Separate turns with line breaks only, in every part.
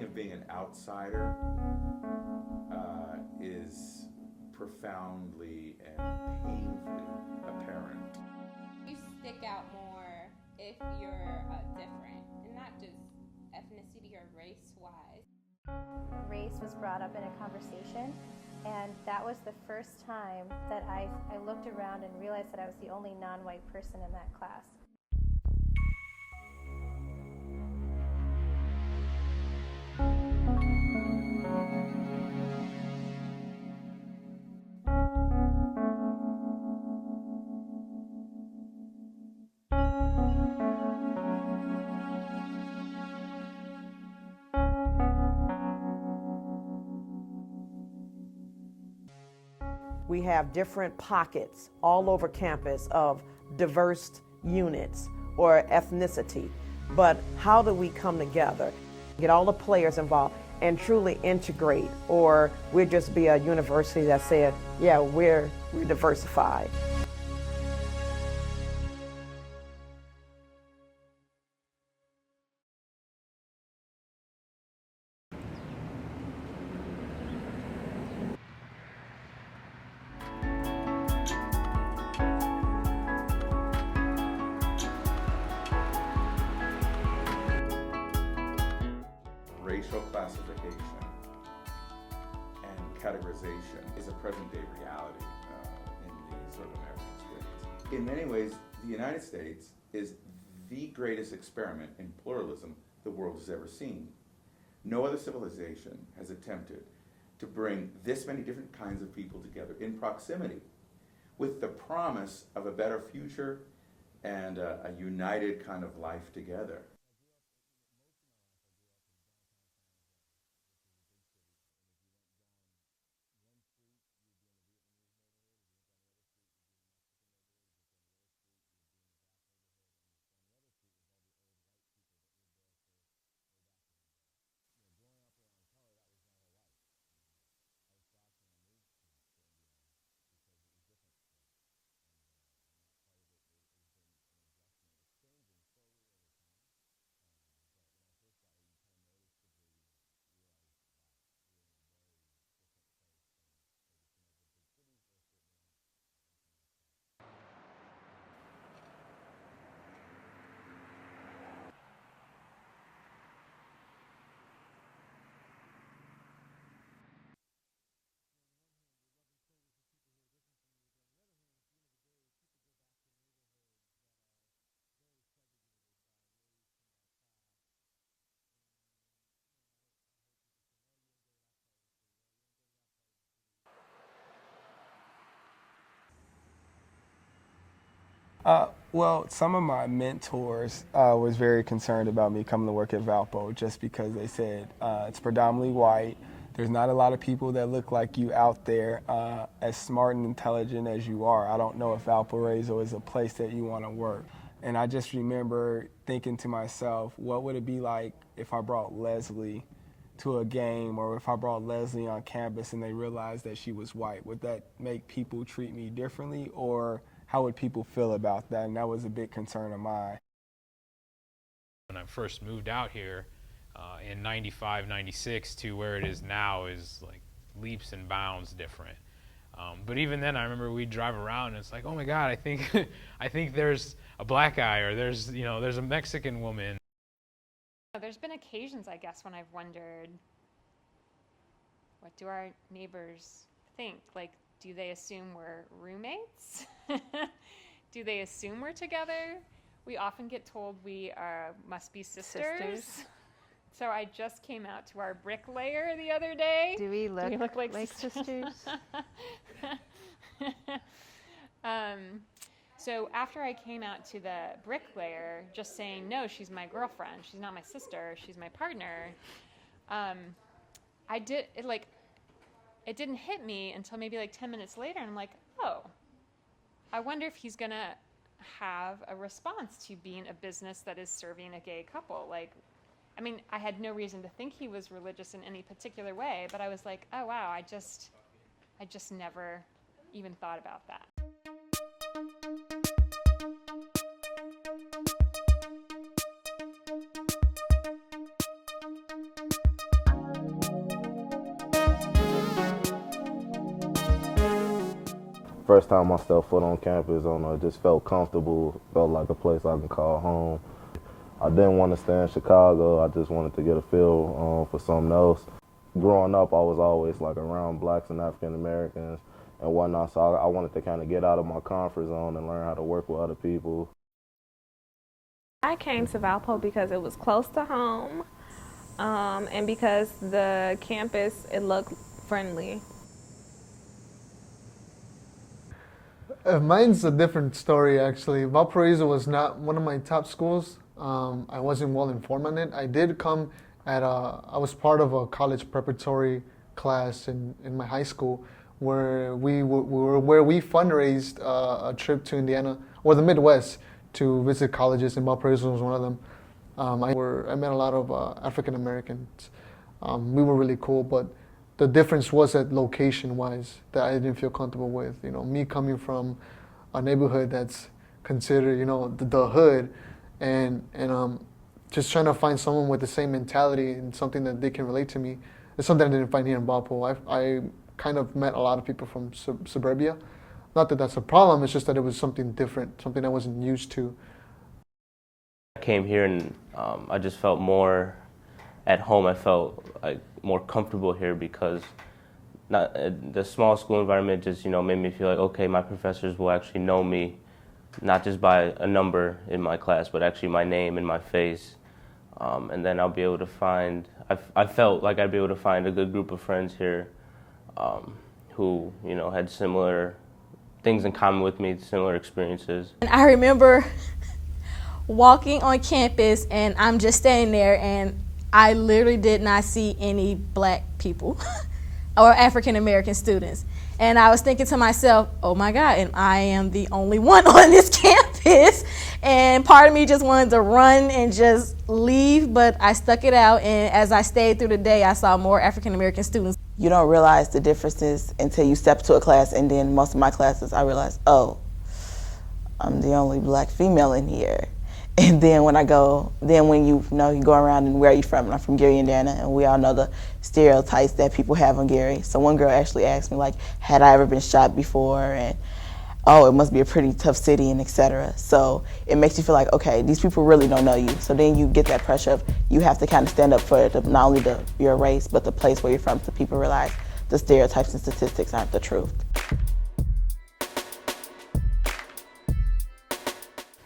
of being an outsider is profoundly and painfully apparent.
You stick out more if you're different, and not just ethnicity or race-wise.
Race was brought up in a conversation, and that was the first time that I looked around and realized that I was the only non-white person in that class.
We have different pockets all over campus of diverse units or ethnicity. But how do we come together, get all the players involved, and truly integrate? Or we'll just be a university that said, yeah, we're diversified.
Racial classification and categorization is a present-day reality in the sort of American experience. In many ways, the United States is the greatest experiment in pluralism the world has ever seen. No other civilization has attempted to bring this many different kinds of people together in proximity with the promise of a better future and a united kind of life together.
Well, some of my mentors was very concerned about me coming to work at Valpo just because they said it's predominantly white. There's not a lot of people that look like you out there as smart and intelligent as you are. I don't know if Valparaiso is a place that you want to work. And I just remember thinking to myself, what would it be like if I brought Leslie to a game, or if I brought Leslie on campus and they realized that she was white? Would that make people treat me differently, or how would people feel about that? And that was a big concern of mine.
When I first moved out here in 95, 96 to where it is now is like leaps and bounds different. But even then, I remember we'd drive around and it's like, oh my God, I think I think there's a black guy, or there's a Mexican woman.
There's been occasions, I guess, when I've wondered, what do our neighbors think? Like, do they assume we're roommates? Do they assume we're together? We often get told we must be sisters. So I just came out to our bricklayer the other day.
Do we look
like
sisters?
So after I came out to the bricklayer, just saying, no, she's my girlfriend, she's not my sister, she's my partner, it didn't hit me until maybe like 10 minutes later. And I'm like, oh, I wonder if he's going to have a response to being a business that is serving a gay couple. Like, I mean, I had no reason to think he was religious in any particular way, but I was like, oh, wow, I just never even thought about that.
First time I stepped foot on campus, I don't know, it just felt comfortable, felt like a place I can call home. I didn't want to stay in Chicago, I just wanted to get a feel for something else. Growing up, I was always like around blacks and African Americans and whatnot, so I wanted to kind of get out of my comfort zone and learn how to work with other people.
I came to Valpo because it was close to home, and because the campus, it looked friendly.
Mine's a different story, actually. Valparaiso was not one of my top schools. I wasn't well informed on it. I did come I was part of a college preparatory class in my high school where we fundraised a trip to Indiana or the Midwest to visit colleges, and Valparaiso was one of them. I met a lot of African Americans. We were really cool, but the difference was that location-wise that I didn't feel comfortable with. You know, me coming from a neighborhood that's considered, you know, the hood, and just trying to find someone with the same mentality and something that they can relate to me. It's something I didn't find here in Valpo. I kind of met a lot of people from suburbia. Not that that's a problem, it's just that it was something different, something I wasn't used to.
I came here and I just felt more at home. I felt like more comfortable here because the small school environment just, you know, made me feel like, okay, my professors will actually know me, not just by a number in my class, but actually my name and my face. And then I'll be able to find, I felt like I'd be able to find a good group of friends here who, you know, had similar things in common with me, similar experiences.
And I remember walking on campus and I'm just standing there and I literally did not see any black people or African American students. And I was thinking to myself, oh my God, and I am the only one on this campus. And part of me just wanted to run and just leave, but I stuck it out. And as I stayed through the day, I saw more African American students.
You don't realize the differences until you step to a class, and then most of my classes, I realized, oh, I'm the only black female in here. And then when you go around and where are you from? And I'm from Gary, Indiana, and we all know the stereotypes that people have on Gary. So one girl actually asked me, like, had I ever been shot before? And, oh, it must be a pretty tough city, and etc. So it makes you feel like, okay, these people really don't know you. So then you get that pressure of you have to kind of stand up for not only your race, but the place where you're from, so people realize the stereotypes and statistics aren't the truth.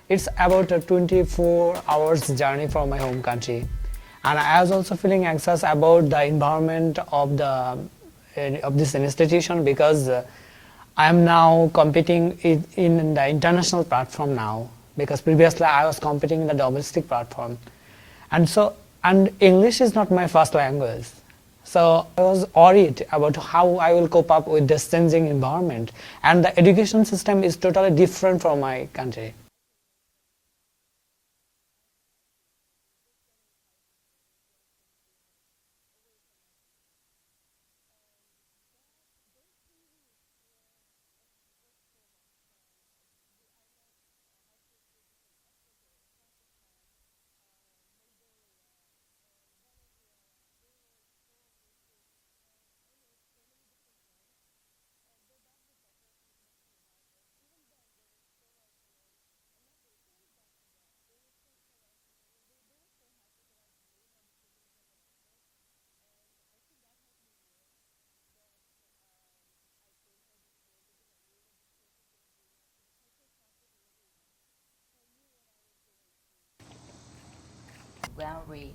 It's about a 24 hours journey from my home country. And I was also feeling anxious about the environment of this institution because I am now competing in the international platform now, because previously I was competing in the domestic platform. And English is not my first language. So I was worried about how I will cope up with this changing environment. And the education system is totally different from my country.
When we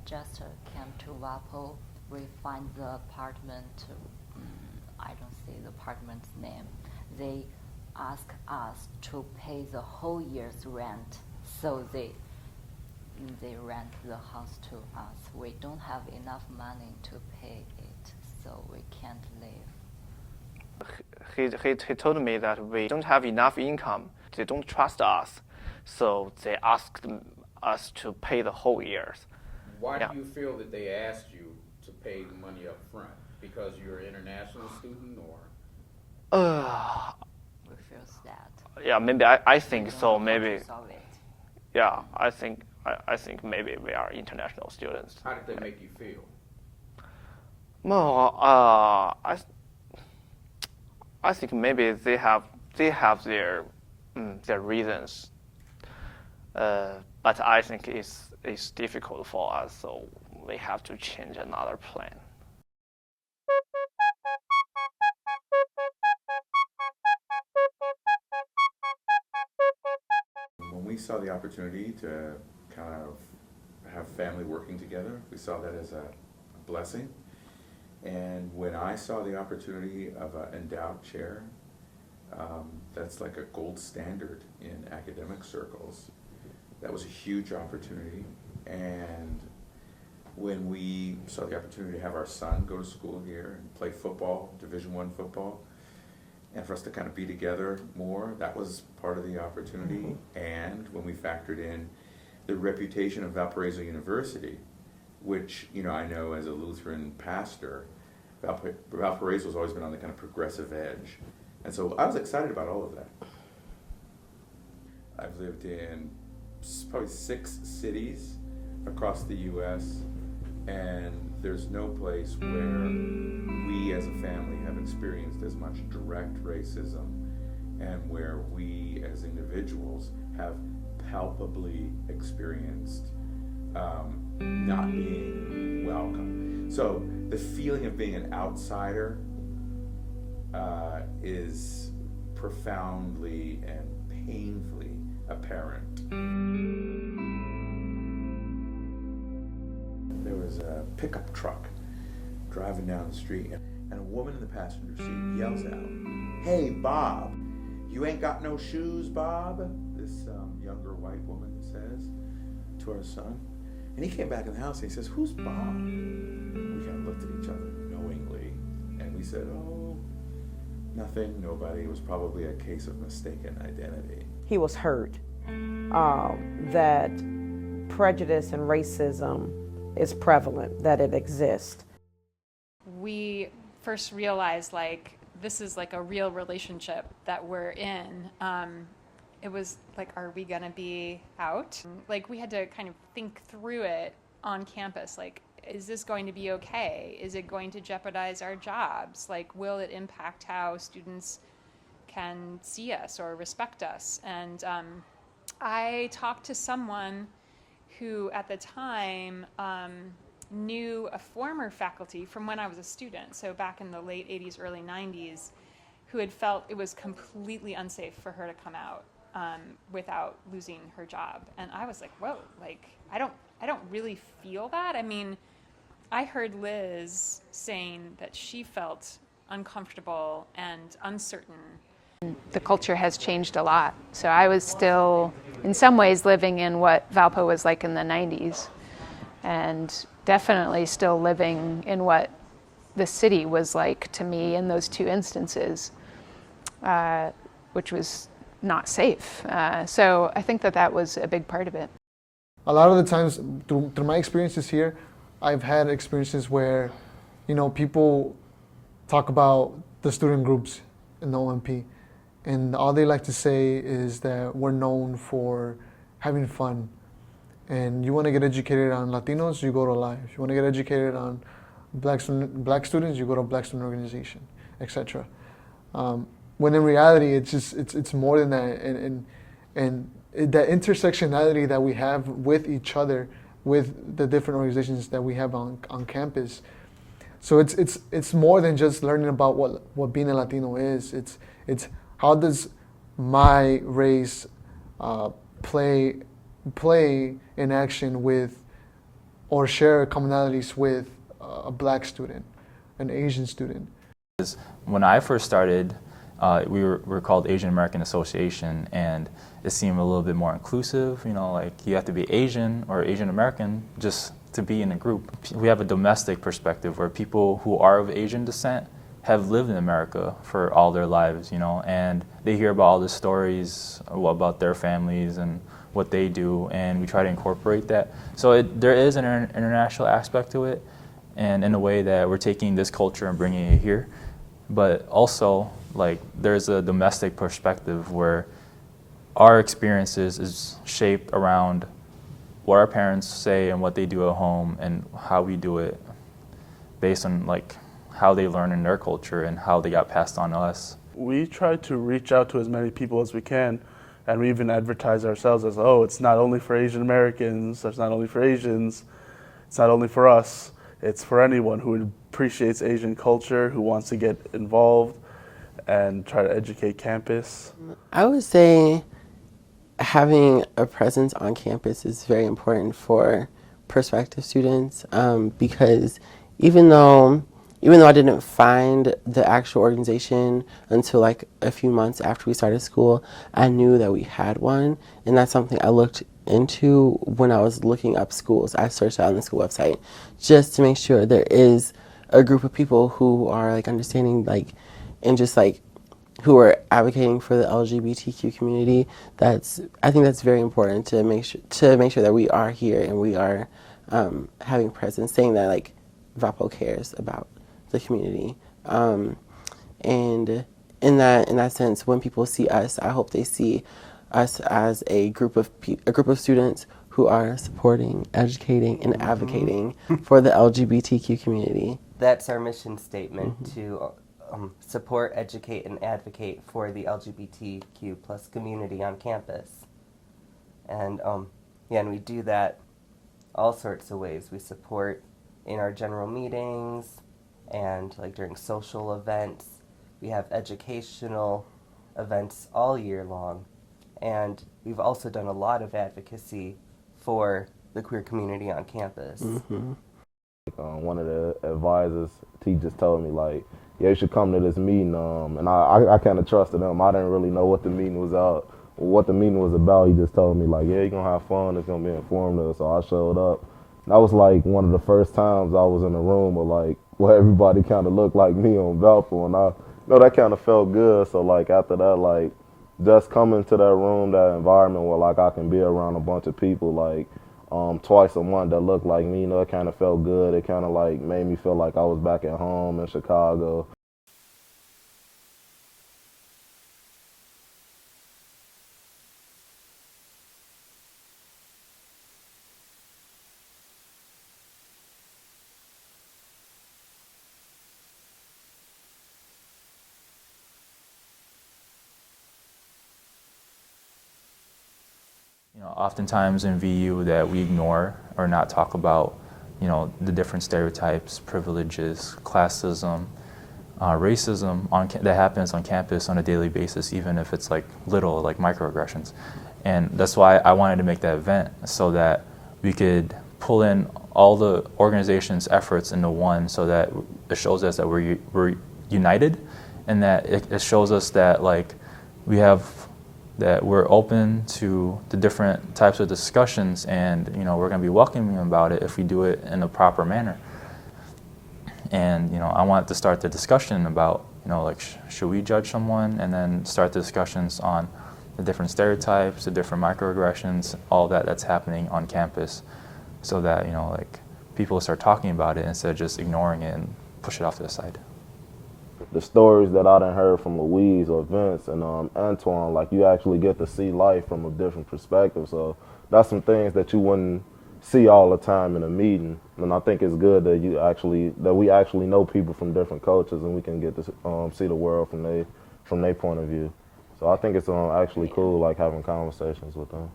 just came to Valpo, we find the apartment, I don't see the apartment's name. They ask us to pay the whole year's rent, so they rent the house to us. We don't have enough money to pay it, so we can't live.
He told me that we don't have enough income. They don't trust us, so they asked us to pay the whole year.
Why do you feel that they asked you to pay the money up front? Because you're an international student, or?
We feel sad.
Yeah, maybe I think so. Maybe. Yeah, I think maybe we are international students.
How did they make you feel?
Well, I think maybe they have their reasons, but I think it's difficult for us, so we have to change another plan.
When we saw the opportunity to kind of have family working together, we saw that as a blessing. And when I saw the opportunity of an endowed chair, that's like a gold standard in academic circles. That was a huge opportunity. And when we saw the opportunity to have our son go to school here and play football, Division I football, and for us to kind of be together more, that was part of the opportunity. And when we factored in the reputation of Valparaiso University, which, you know, I know as a Lutheran pastor, Valparaiso has always been on the kind of progressive edge. And so I was excited about all of that. I've lived in probably 6 cities across the U.S., and there's no place where we as a family have experienced as much direct racism and where we as individuals have palpably experienced not being welcome. So the feeling of being an outsider is profoundly and painfully apparent. There was a pickup truck driving down the street, and a woman in the passenger seat yells out, "Hey, Bob, you ain't got no shoes, Bob?" This younger white woman says to our son. And he came back in the house and he says, "Who's Bob?" We kind of looked at each other knowingly, and we said, "Oh, nothing, nobody." It was probably a case of mistaken identity.
He was hurt that prejudice and racism is prevalent, that it exists.
We first realized, like, this is like a real relationship that we're in. It was like, are we gonna be out? Like, we had to kind of think through it on campus. Like, is this going to be okay? Is it going to jeopardize our jobs? Like, will it impact how students can see us or respect us? And I talked to someone who at the time knew a former faculty from when I was a student, so back in the late 80s, early 90s, who had felt it was completely unsafe for her to come out without losing her job. And I was like, whoa, like, I don't really feel that. I mean, I heard Liz saying that she felt uncomfortable and uncertain.
The culture has changed a lot. So I was still, in some ways, living in what Valpo was like in the 90s, and definitely still living in what the city was like to me in those 2 instances, which was not safe. So I think that was a big part of it.
A lot of the times, through my experiences here, I've had experiences where, you know, people talk about the student groups in the OMP, and all they like to say is that we're known for having fun. And you want to get educated on Latinos, you go to Live. You want to get educated on black students, you go to Black Student Organization, etc. When in reality, it's more than that, and that intersectionality that we have with each other, with the different organizations that we have on campus. So it's more than just learning about what being a Latino is. It's how does my race play in action with, or share commonalities with, a black student, an Asian student.
When I first started, we were called Asian American Association, and it seemed a little bit more inclusive. You know, like, you have to be Asian or Asian American just to be in a group. We have a domestic perspective where people who are of Asian descent have lived in America for all their lives, you know, and they hear about all the stories about their families and what they do, and we try to incorporate that. So there is an international aspect to it, and in a way that we're taking this culture and bringing it here. But also, like, there's a domestic perspective where our experiences is shaped around what our parents say and what they do at home, and how we do it based on, like, how they learn in their culture and how they got passed on to us.
We try to reach out to as many people as we can, and we even advertise ourselves as, oh, it's not only for Asian Americans, it's not only for Asians, it's not only for us, it's for anyone who appreciates Asian culture, who wants to get involved and try to educate campus.
I would say having a presence on campus is very important for prospective students, because even though I didn't find the actual organization until like a few months after we started school, I knew that we had one, and that's something I looked into when I was looking up schools. I searched out on the school website just to make sure there is a group of people who are like understanding, like, and just like who are advocating for the LGBTQ community. I think that's very important to make sure that we are here and we are having presence, saying that like Valpo cares about the community, and in that sense, when people see us, I hope they see us as a group of students who are supporting, educating, and advocating for the LGBTQ community.
That's our mission statement, to support, educate, and advocate for the LGBTQ plus community on campus. And and we do that all sorts of ways. We support in our general meetings and like during social events. We have educational events all year long. And we've also done a lot of advocacy for the queer community on campus.
One of the advisors, he just told me like, yeah, you should come to this meeting, and I kind of trusted him. I didn't really know what the meeting was about. He just told me like, yeah, you're gonna have fun, it's gonna be informative. So I showed up. And that was like one of the first times I was in a room where everybody kind of looked like me on Valpo, and that kind of felt good. So like after that, like just coming to that room, that environment where like I can be around a bunch of people like twice a month that looked like me, it kind of felt good. It kind of like made me feel like I was back at home in Chicago.
Oftentimes in VU that we ignore or not talk about, the different stereotypes, privileges, classism, racism that happens on campus on a daily basis, even if it's like little, like microaggressions. And that's why I wanted to make that event, so that we could pull in all the organization's efforts into one, so that it shows us that we're united, and that it shows us that like that we're open to the different types of discussions, and we're going to be welcoming about it if we do it in a proper manner. And I wanted to start the discussion about like should we judge someone, and then start the discussions on the different stereotypes, the different microaggressions, all that's happening on campus, so that like people start talking about it instead of just ignoring it and push it off to the side.
The stories that I done heard from Louise or Vince and Antoine, like you actually get to see life from a different perspective. So that's some things that you wouldn't see all the time in a meeting. And I think it's good that we actually know people from different cultures, and we can get to see the world from their point of view. So I think it's actually cool, like having conversations with them.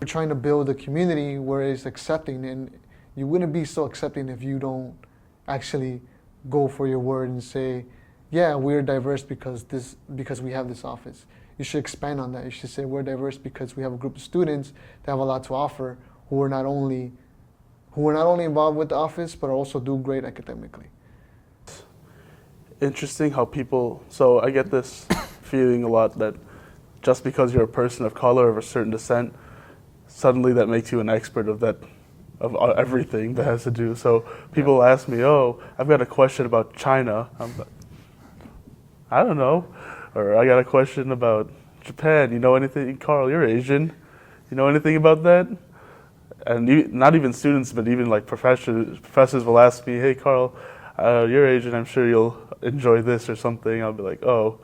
We're trying to build a community where it's accepting, and you wouldn't be so accepting if you don't actually go for your word and say, yeah, we're diverse because we have this office. You should expand on that. You should say we're diverse because we have a group of students that have a lot to offer, who are not only involved with the office, but also do great academically.
Interesting how so I get this feeling a lot that just because you're a person of color of a certain descent, suddenly that makes you an expert of everything that has to do. So people ask me, oh, I've got a question about China. I'm like, I don't know. Or I got a question about Japan. You know anything? Carl, you're Asian. You know anything about that? And not even students, but even like professors will ask me, hey, Carl, you're Asian. I'm sure you'll enjoy this or something. I'll be like, oh,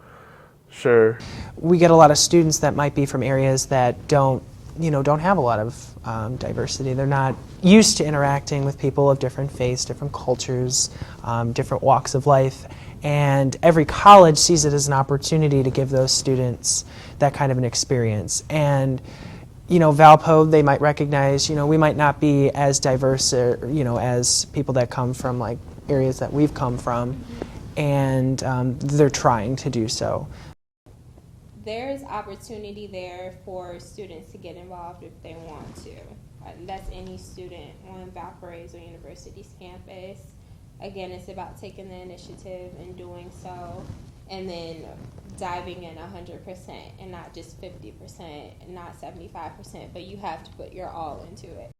sure.
We get a lot of students that might be from areas that don't
don't have a lot of diversity. They're not used to interacting with people of different faiths, different cultures, different walks of life. And every college sees it as an opportunity to give those students that kind of an experience. And Valpo, they might recognize, we might not be as diverse, as people that come from like areas that we've come from, and they're trying to do so.
There's opportunity there for students to get involved if they want to. That's any student on Valparaiso University's campus. Again, it's about taking the initiative and doing so, and then diving in 100% and not just 50%, not 75%, but you have to put your all into it.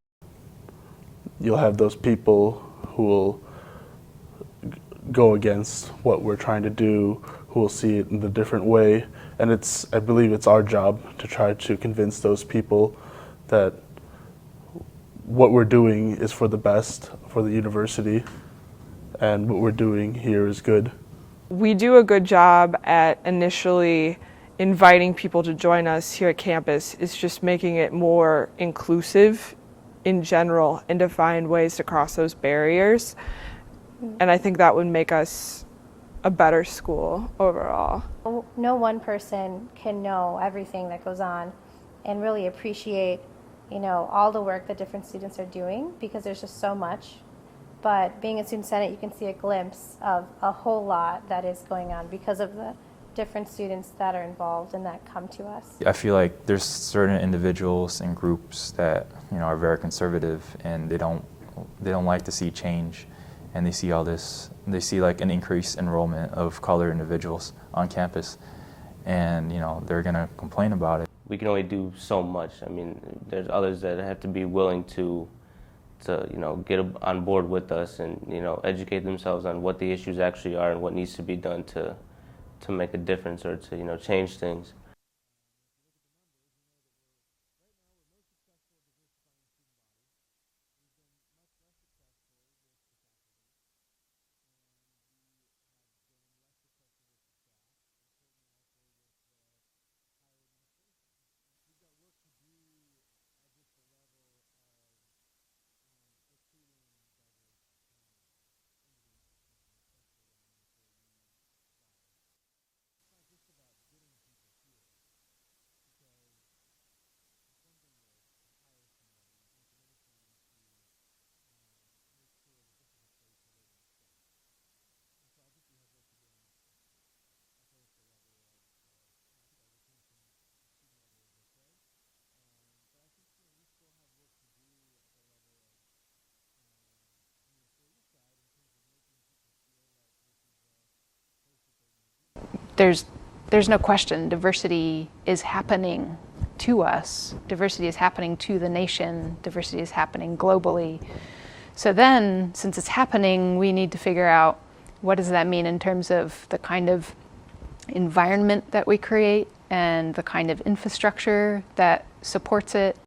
You'll have those people who will go against what we're trying to do, who will see it in a different way, and I believe it's our job to try to convince those people that what we're doing is for the best for the university, and what we're doing here is good.
We do a good job at initially inviting people to join us here at campus. It's just making it more inclusive in general and to find ways to cross those barriers. And I think that would make us a better school overall.
No one person can know everything that goes on and really appreciate, all the work that different students are doing, because there's just so much. But being in Student Senate, you can see a glimpse of a whole lot that is going on because of the different students that are involved and that come to us.
I feel like there's certain individuals and groups that are very conservative, and they don't like to see change, and they see all this. They see like an increased enrollment of colored individuals on campus, and they're gonna complain about it.
We can only do so much. I mean, there's others that have to be willing to get on board with us and educate themselves on what the issues actually are and what needs to be done to make a difference or to change things.
There's no question diversity is happening to us. Diversity is happening to the nation. Diversity is happening globally. So then, since it's happening, we need to figure out what does that mean in terms of the kind of environment that we create and the kind of infrastructure that supports it.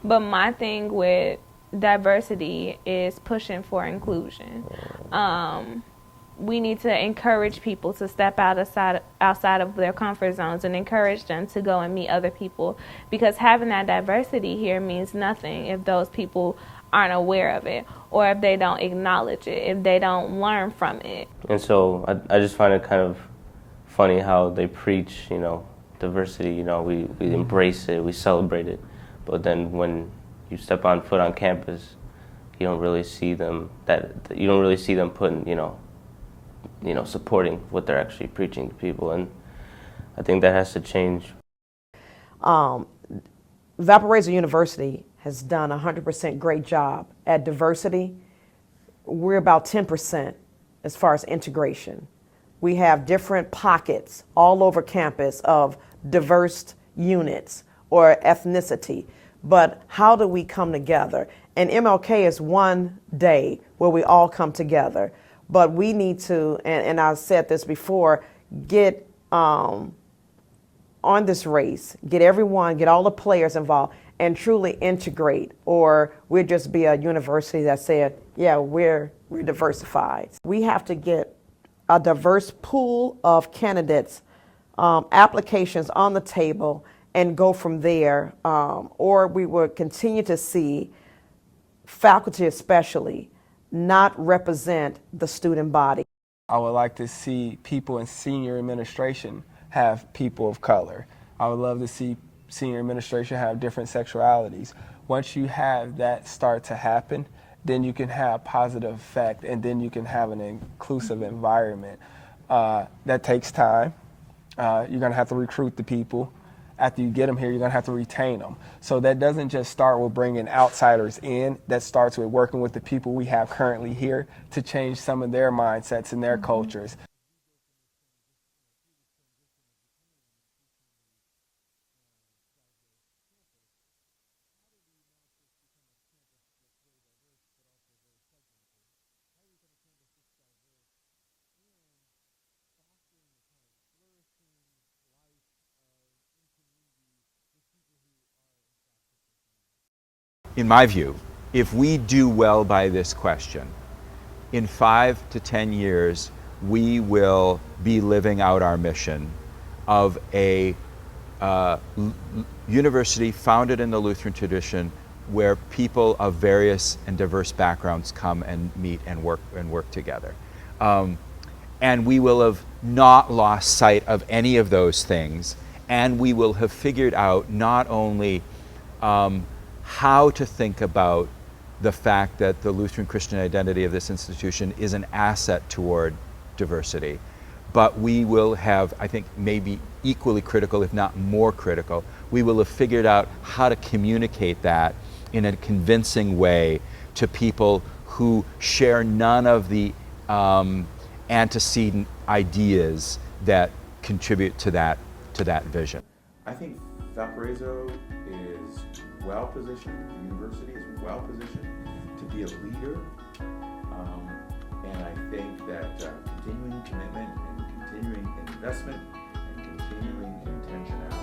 But my thing with diversity is pushing for inclusion. We need to encourage people to step outside of their comfort zones and encourage them to go and meet other people, because having that diversity here means nothing if those people aren't aware of it, or if they don't acknowledge it, if they don't learn from it.
And so I just find it kind of funny how they preach, diversity, we embrace it, we celebrate it. But then when you step on foot on campus, you don't really see them putting, supporting what they're actually preaching to people, and I think that has to change.
Valparaiso University has done a 100% great job at diversity. We're about 10% as far as integration. We have different pockets all over campus of diverse units or ethnicity, but how do we come together? And MLK is one day where we all come together, but we need to, and I've said this before, get on this race, get all the players involved, and truly integrate, or we'll just be a university that said, yeah, we're diversified. We have to get a diverse pool of candidates, applications on the table, and go from there, or we will continue to see faculty especially not represent the student body.
I would like to see people in senior administration have people of color. I would love to see senior administration have different sexualities. Once you have that start to happen, then you can have positive effect, and then you can have an inclusive environment. That takes time. You're going to have to recruit the people. After you get them here, you're going to have to retain them. So that doesn't just start with bringing outsiders in. That starts with working with the people we have currently here to change some of their mindsets and their cultures.
In my view, if we do well by this question, in 5 to 10 years, we will be living out our mission of a university founded in the Lutheran tradition where people of various and diverse backgrounds come and meet and work together. And we will have not lost sight of any of those things, and we will have figured out not only how to think about the fact that the Lutheran Christian identity of this institution is an asset toward diversity, but we will have, I think, maybe equally critical, if not more critical, we will have figured out how to communicate that in a convincing way to people who share none of the antecedent ideas that contribute to that vision.
I think Valparaiso is well positioned, the university is well positioned to be a leader, and I think that continuing commitment and continuing investment and continuing intentionality